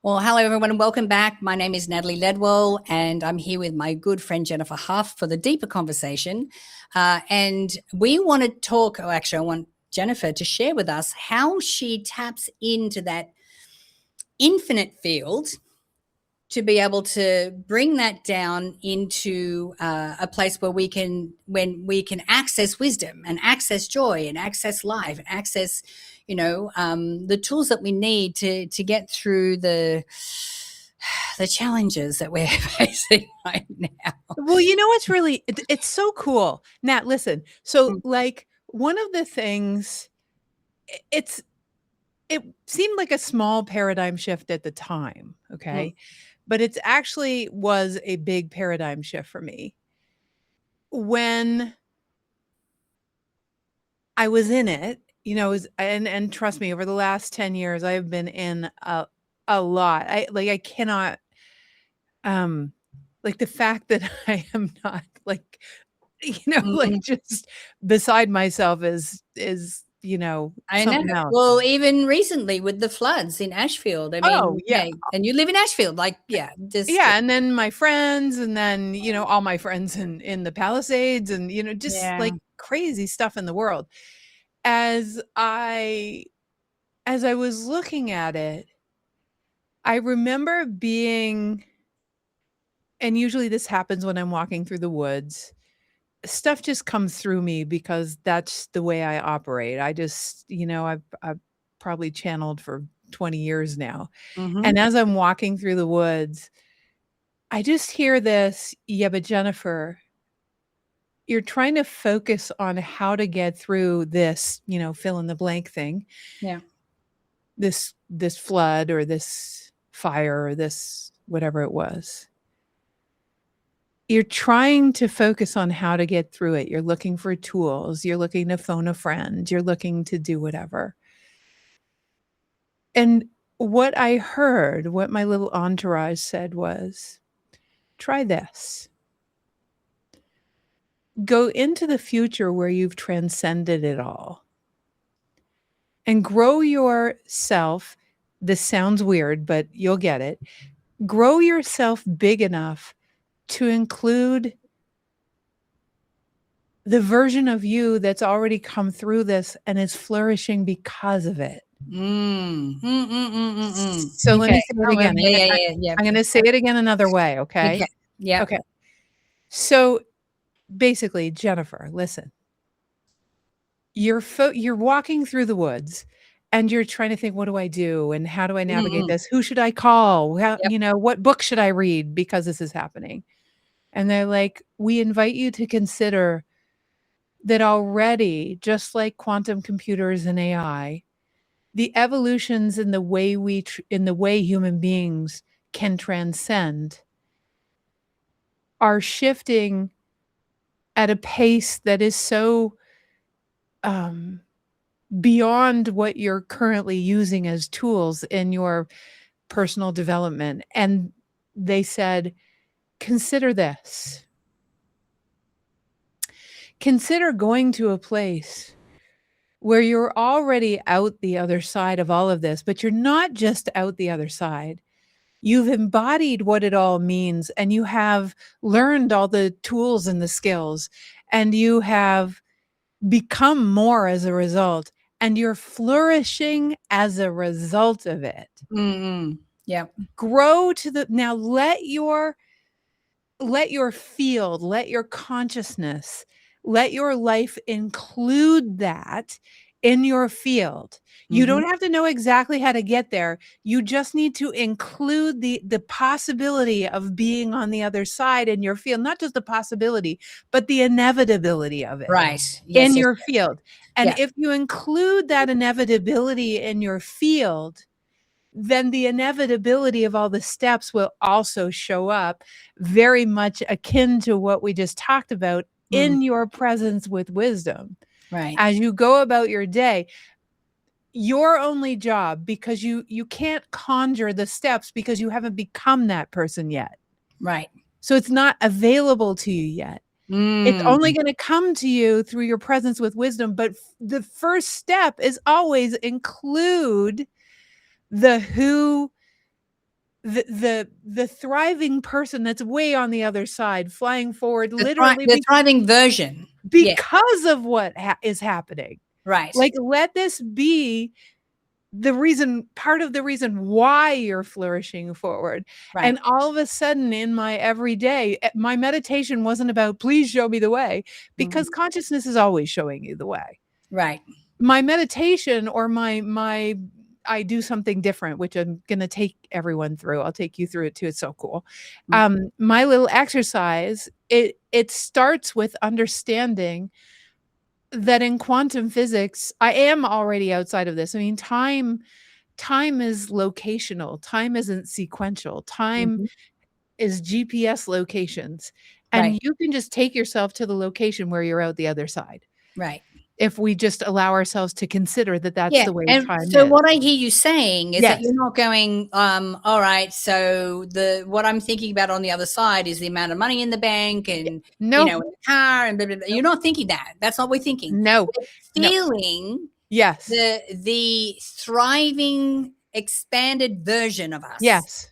Well, hello everyone and welcome back. My name is Natalie Ledwell and I'm here with my good friend Jennifer Huff for the deeper conversation. And we want to talk, or actually I want Jennifer to share with us how she taps into that infinite field to be able to bring that down into a place where we can access wisdom and access joy and access life and access the tools that we need to get through the challenges that we're facing right now. Well, you know what's really it's so cool. Nat, listen. So like one of the things it seemed like a small paradigm shift at the time, okay? But it's actually was a big paradigm shift for me. When I was in it, and trust me, over the last 10 years I've been in a lot. I cannot like the fact that I am not like like just beside myself is I know. something else. Well, even recently with the floods in Ashfield, I mean, yeah. and you live in Ashfield, And then my friends, and then all my friends in the Palisades, and just like crazy stuff in the world. As I was looking at it, I remember being, and usually this happens when I'm walking through the woods, stuff just comes through me because that's the way I operate. I just, I've probably channeled for 20 years now. And as I'm walking through the woods, I just hear this, yeah, but Jennifer, you're trying to focus on how to get through this, fill in the blank thing. Yeah. This flood or this fire or this whatever it was. You're trying to focus on how to get through it. You're looking for tools. You're looking to phone a friend. You're looking to do whatever. And what I heard, what my little entourage said was, try this. Go into the future where you've transcended it all and grow yourself. This sounds weird, but you'll get it. Grow yourself big enough to include the version of you that's already come through this and is flourishing because of it. So let me say it again. I'm going to say it again another way, okay? Yeah. Okay. So basically, Jennifer, listen. You're walking through the woods and you're trying to think, what do I do? And how do I navigate this? Who should I call? How, what book should I read because this is happening? And they're like, we invite you to consider that already, just like quantum computers and AI, the evolutions in the way human beings can transcend are shifting at a pace that is so beyond what you're currently using as tools in your personal development. And they said, consider this. Consider going to a place where you're already out the other side of all of this, but you're not just out the other side. You've embodied what it all means, and you have learned all the tools and the skills, and you have become more as a result, and you're flourishing as a result of it. Yeah. Grow to the, now let your field, let your consciousness, let your life include that in your field. You don't have to know exactly how to get there. You just need to include the possibility of being on the other side in your field, not just the possibility, but the inevitability of it. Right. Yes, in your field. And if you include that inevitability in your field, then the inevitability of all the steps will also show up, very much akin to what we just talked about in your presence with wisdom. Right. As you go about your day, your only job, because you can't conjure the steps because you haven't become that person yet. Right. So it's not available to you yet. It's only going to come to you through your presence with wisdom. But the first step is always include the who, the thriving person that's way on the other side, flying forward, The, literally the thriving version. Yeah. because of what is happening. Right. Like, let this be the reason, part of the reason why you're flourishing forward. Right. And all of a sudden in my everyday, my meditation wasn't about, please show me the way, because consciousness is always showing you the way. Right. My meditation or my I do something different, which I'm going to take everyone through. I'll take you through it too. It's so cool. My little exercise, it starts with understanding that in quantum physics, I am already outside of this. I mean, time is locational. Time isn't sequential. Time is GPS locations. And Right. you can just take yourself to the location where you're out the other side. Right. If we just allow ourselves to consider that that's the way And time so is. what I hear you saying is that Yes. you're not going, all right, so what I'm thinking about on the other side is the amount of money in the bank and No. in the car and blah, blah, blah. You're not thinking that. That's not what we're thinking. No. We're feeling Yes. the thriving, expanded version of us. Yes.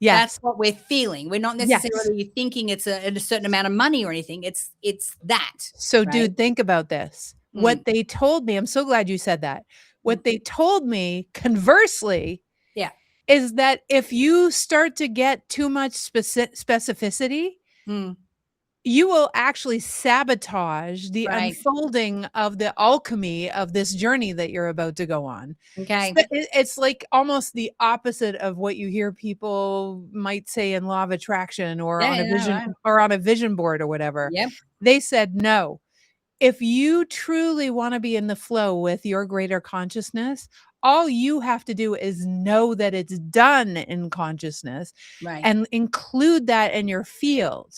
Yes. That's what we're feeling. We're not necessarily thinking it's a certain amount of money or anything. It's that. So, right? dude, think about this. What they told me, I'm so glad you said that. What they told me, conversely, is that if you start to get too much specificity, you will actually sabotage the unfolding of the alchemy of this journey that you're about to go on. Okay. So it's like almost the opposite of what you hear people might say in law of attraction or on a vision or on a vision board or whatever. Yep. They said, no, if you truly want to be in the flow with your greater consciousness, all you have to do is know that it's done in consciousness and include that in your field.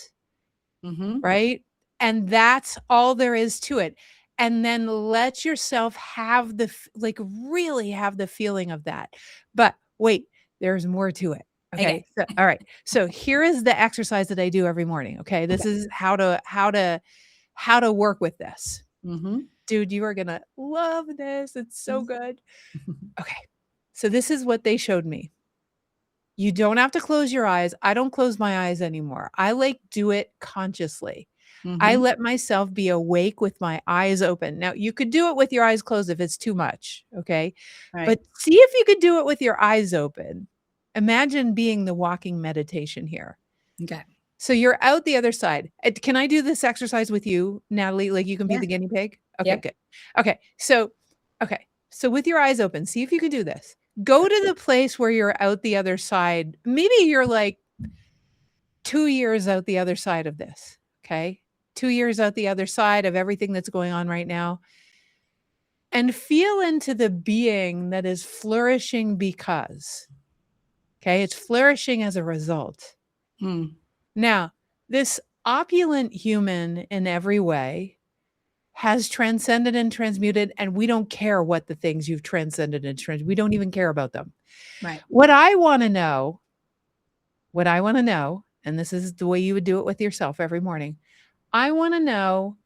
Right. And that's all there is to it. And then let yourself have really have the feeling of that. But wait, there's more to it. Okay. So, all right. So here is the exercise that I do every morning. Okay. This is how to work with this. Dude, you are going to love this. It's so good. Okay. So this is what they showed me. You don't have to close your eyes. I don't close my eyes anymore. I do it consciously. I let myself be awake with my eyes open. Now, you could do it with your eyes closed if it's too much, okay? But see if you could do it with your eyes open. Imagine being the walking meditation here. Okay. So you're out the other side. Can I do this exercise with you, Natalie? Like you can be the guinea pig? Okay, good. Okay. So with your eyes open, see if you can do this. Go to the place where you're out the other side. Maybe you're like 2 years out the other side of this. Okay. 2 years out the other side of everything that's going on right now. And feel into the being that is flourishing because. Okay. It's flourishing as a result. Now, this opulent human in every way has transcended and transmuted, and we don't care what the things you've transcended and transmuted. We don't even care about them. Right. What I want to know, and this is the way you would do it with yourself every morning. I want to know,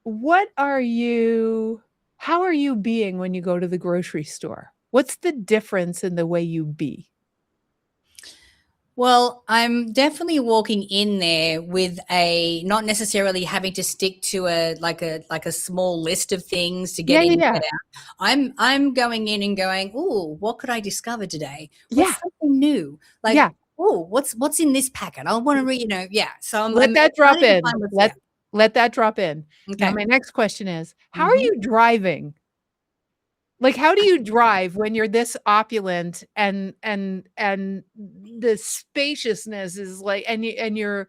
how are you being when you go to the grocery store? What's the difference in the way you be? Well, I'm definitely walking in there with not necessarily having to stick to a small list of things to get in and get out. I'm going in and going, oh, what could I discover today? What's something new? Oh, what's in this packet? I want to read, So let that drop in. Let that drop in. Okay. Now, my next question is, how are you driving? Like, how do you drive when you're this opulent and the spaciousness is like, and you're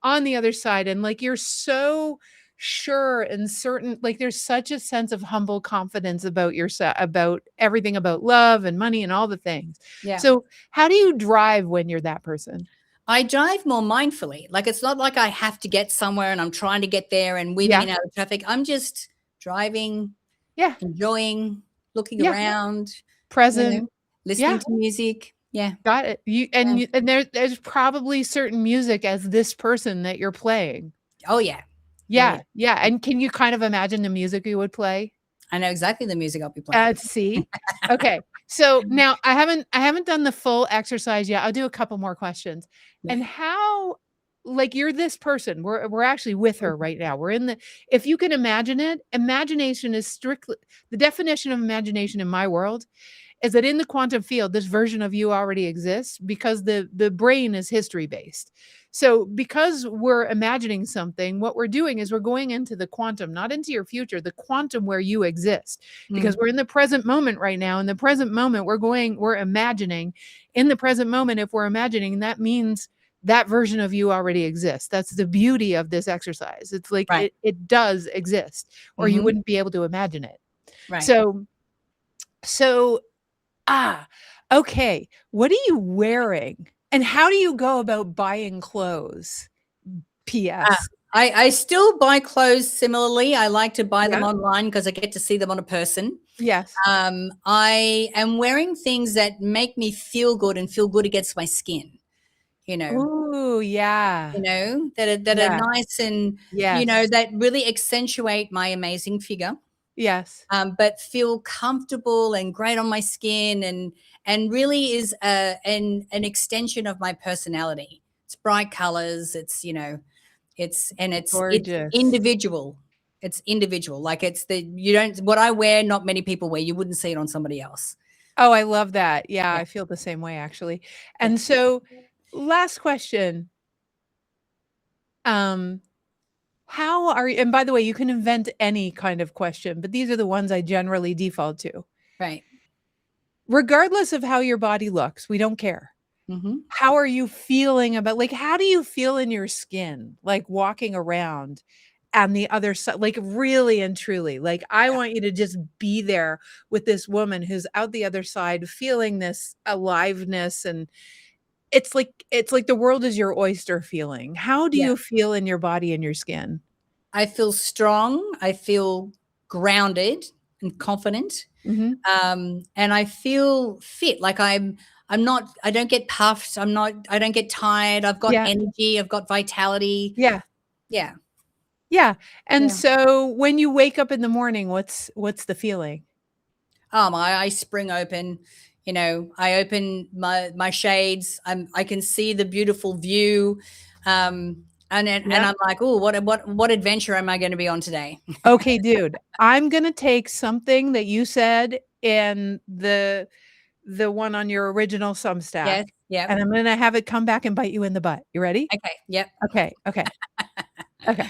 on the other side and like, you're so sure and certain, like there's such a sense of humble confidence about yourself, about everything, about love and money and all the things. Yeah. So how do you drive when you're that person? I drive more mindfully. Like, it's not like I have to get somewhere and I'm trying to get there and weaving in out of traffic. I'm just driving, enjoying, looking around, present, listening to music. Yeah. Got it. And there's probably certain music as this person that you're playing. Oh yeah. Yeah. And can you kind of imagine the music you would play? I know exactly the music I'll be playing. See? Okay. So now I haven't done the full exercise yet. I'll do a couple more questions. Yeah. And how, like, you're this person. We're actually with her right now. We're in the, if you can imagine it, imagination is strictly the definition of imagination in my world is that in the quantum field, this version of you already exists because the brain is history based. So because we're imagining something, what we're doing is we're going into the quantum, not into your future, the quantum where you exist. Because Mm. we're in the present moment right now. In the present moment, we're imagining. In the present moment, if we're imagining, that means that version of you already exists. That's the beauty of this exercise. It's like Right. it does exist, or you Mm-hmm. wouldn't be able to imagine it. Right. So Ah, okay. What are you wearing? And how do you go about buying clothes? Ah, PS. I still buy clothes similarly. I like to buy them Yeah. online because I get to see them on a person. Yes. I am wearing things that make me feel good and feel good against my skin, you know, Ooh, yeah. that are Yeah. nice and, Yes. that really accentuate my amazing figure, Yes. but feel comfortable and great on my skin and really is an extension of my personality. It's bright colors. It's Gorgeous. individual. It's individual. Like what I wear, not many people wear. You wouldn't see it on somebody else. Oh, I love that. Yeah, Yeah. I feel the same way actually. Yeah. And so last question. Um, how are you, and by the way, you can invent any kind of question, but these are the ones I generally default to. Right. Regardless of how your body looks, we don't care. Mm-hmm. How are you feeling about, like, how do you feel in your skin, like, walking around on the other side, like, really and truly, like, I Yeah. want you to just be there with this woman who's out the other side feeling this aliveness, and it's like the world is your oyster feeling. How do Yeah. you feel in your body and your skin? I feel strong. I feel grounded and confident. Mhm. And I feel fit. Like I'm not. I don't get puffed. I'm not. I don't get tired. I've got Yeah, energy. I've got vitality. yeah, Yeah. yeah, and Yeah. so when you wake up in the morning, what's the feeling? My eyes spring open. I open my shades. I can see the beautiful view. And Yeah. I'm like, oh, what adventure am I going to be on today? Okay, dude, I'm gonna take something that you said in the one on your original Substack, Yes. Yep. and I'm gonna have it come back and bite you in the butt. You ready? Okay. Yep. Okay, okay, okay.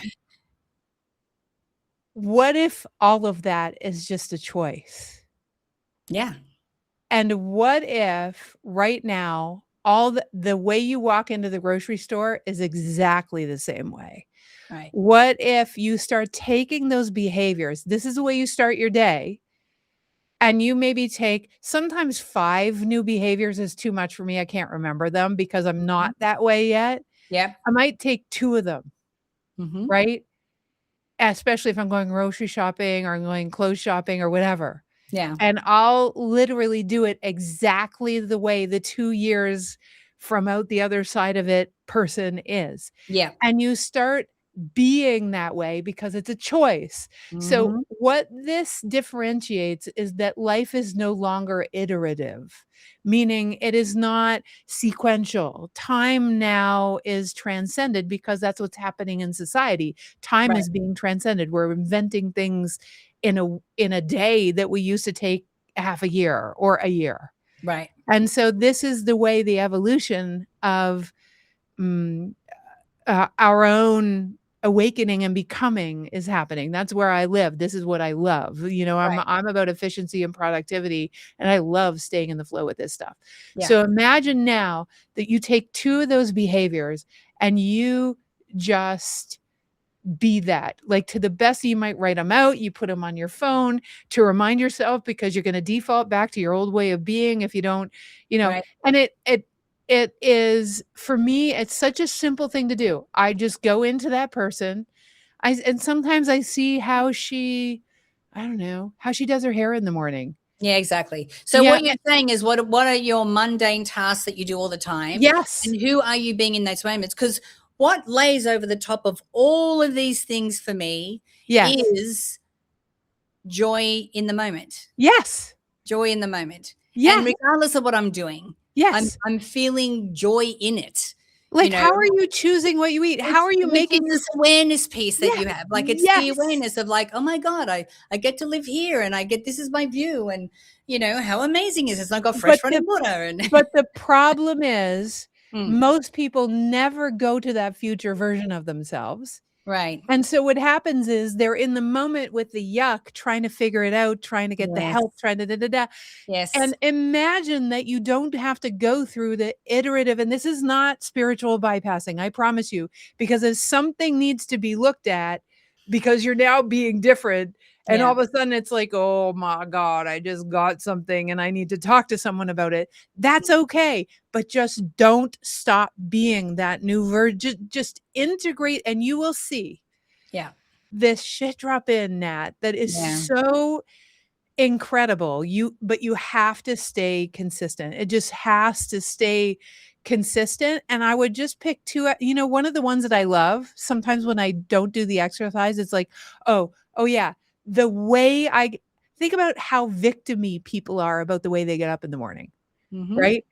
What if all of that is just a choice? Yeah. And what if right now, all the way you walk into the grocery store is exactly the same way? Right. What if you start taking those behaviors? This is the way you start your day. And you maybe take sometimes 5 new behaviors is too much for me, I can't remember them because I'm Mhm. not that way yet. Yep. I might take 2 of them, Mhm. right? Especially if I'm going grocery shopping or I'm going clothes shopping or whatever. Yeah. And I'll literally do it exactly the way the 2 years from out the other side of it person is. Yeah. And you start being that way because it's a choice. So Mhm. what this differentiates is that life is no longer iterative, meaning it is not sequential. Time now is transcended because that's what's happening in society. Time Right. is being transcended. We're inventing things in a day that we used to take half a year or a year. Right. And so this is the way the evolution of mm, our own awakening and becoming is happening. That's where I live. This is what I love. Right. I'm about efficiency and productivity, and I love staying in the flow with this stuff. Yeah. So imagine now that you take 2 of those behaviors and you just be that. Like, to the best you might write them out, you put them on your phone to remind yourself because you're gonna default back to your old way of being if you don't, you know, Right. and it is, for me, it's such a simple thing to do. I just go into that person. And sometimes I see how I don't know, how she does her hair in the morning. Yeah, exactly. So Yeah, what you're saying is what are your mundane tasks that you do all the time? yes, And who are you being in those moments? Because what lays over the top of all of these things for me yes, is joy in the moment. yes, Joy in the moment. And Yes. regardless of what I'm doing, Yes. I'm feeling joy in it. Like, how are you choosing what you eat? How are you Which is making your this awareness piece that you Yes, have. Like, it's the yes. awareness of like, oh my God, I get to live here and this is my view. And, how amazing is this? I've got fresh But running the water. And but the problem is Mm, most people never go to that future version of themselves. right. And so what happens is they're in the moment with the yuck, trying to figure it out, trying to get the Yes. help, trying to da da da. Yes. And imagine that you don't have to go through the iterative, and this is not spiritual bypassing, I promise you, because if something needs to be looked at because you're now being different, and all Yeah. of a sudden it's like, "Oh my God, I just got something and I need to talk to someone about it." That's okay, but just don't stop being that new just integrate and you will see Yeah. this shit drop in, Nat, that is Yeah. so incredible. But you have to stay consistent. It just has to stay consistent, and I would just pick 2 one of the ones that I love, sometimes when I don't do the exercise, it's like, "Oh, yeah, the way I g" think about how victim-y people are about the way they get up in the morning, Mm-hmm. right?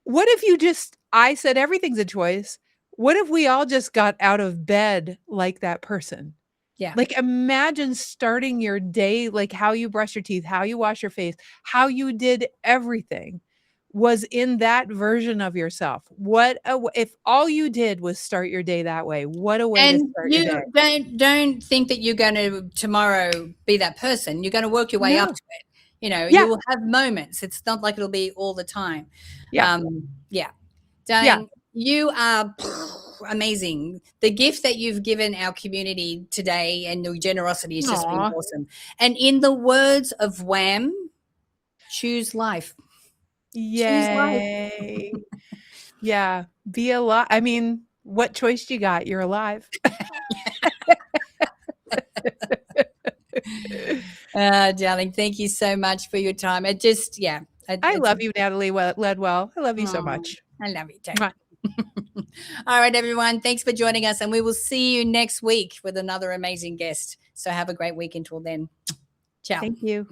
What if you just I said everything's a choice. What if we all just got out of bed like that person? Yeah. Like, imagine starting your day like how you brush your teeth, how you wash your face, how you did everything was in that version of yourself. What a w if all you did was start your day that way, what a way to And start your you day. don't think that you're going to tomorrow be that person. You're going to work your way up No. to it. You Yeah, will have moments. It's not like it'll be all the time. yeah, Yeah. yeah. Darling, you are amazing. The gift that you've given our community today and your generosity has just been Aw, awesome. And in the words of Wham, choose life. Choose life. yay. Yeah, be alive. I mean, what choice you got? You're alive. Darling, thank you so much for your time. It just, yeah, I it's, love you, Natalie Ledwell. I love you so oh, much. I love you too. Mwah. All right, everyone. Thanks for joining us. And we will see you next week with another amazing guest. So have a great week until then. Ciao. Thank you.